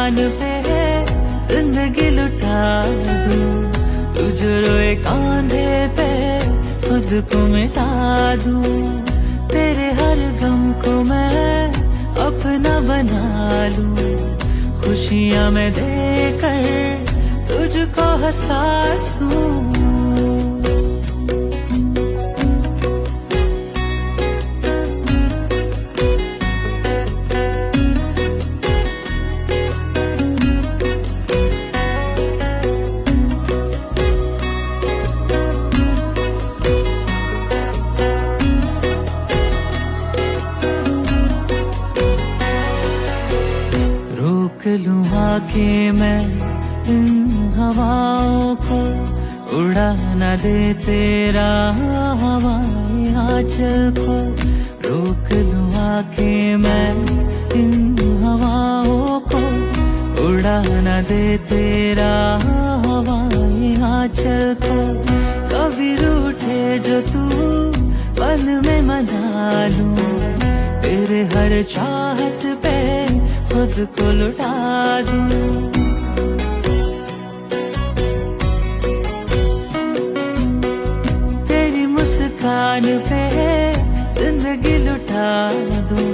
मुस्कान पे जिंदगी लुटा दूं, तुझ रोए कांधे पे खुद को मिटा दूं, तेरे हर गम को मैं अपना बना लूं, खुशियां मैं देकर तुझको हंसा दूं। रोक लूं आके मैं इन हवाओं को, उड़ा न दे तेरा हवाएं आंचल को। रोक लूं आके मैं इन हवाओं को, उड़ा न दे तेरा हवाएं आंचल को। कभी रूठे जो तू पल में मना लूं, तेरे हर चाहत पे खुद को लुटा दूं। तेरी मुस्कान पे जिंदगी लुटा दूं,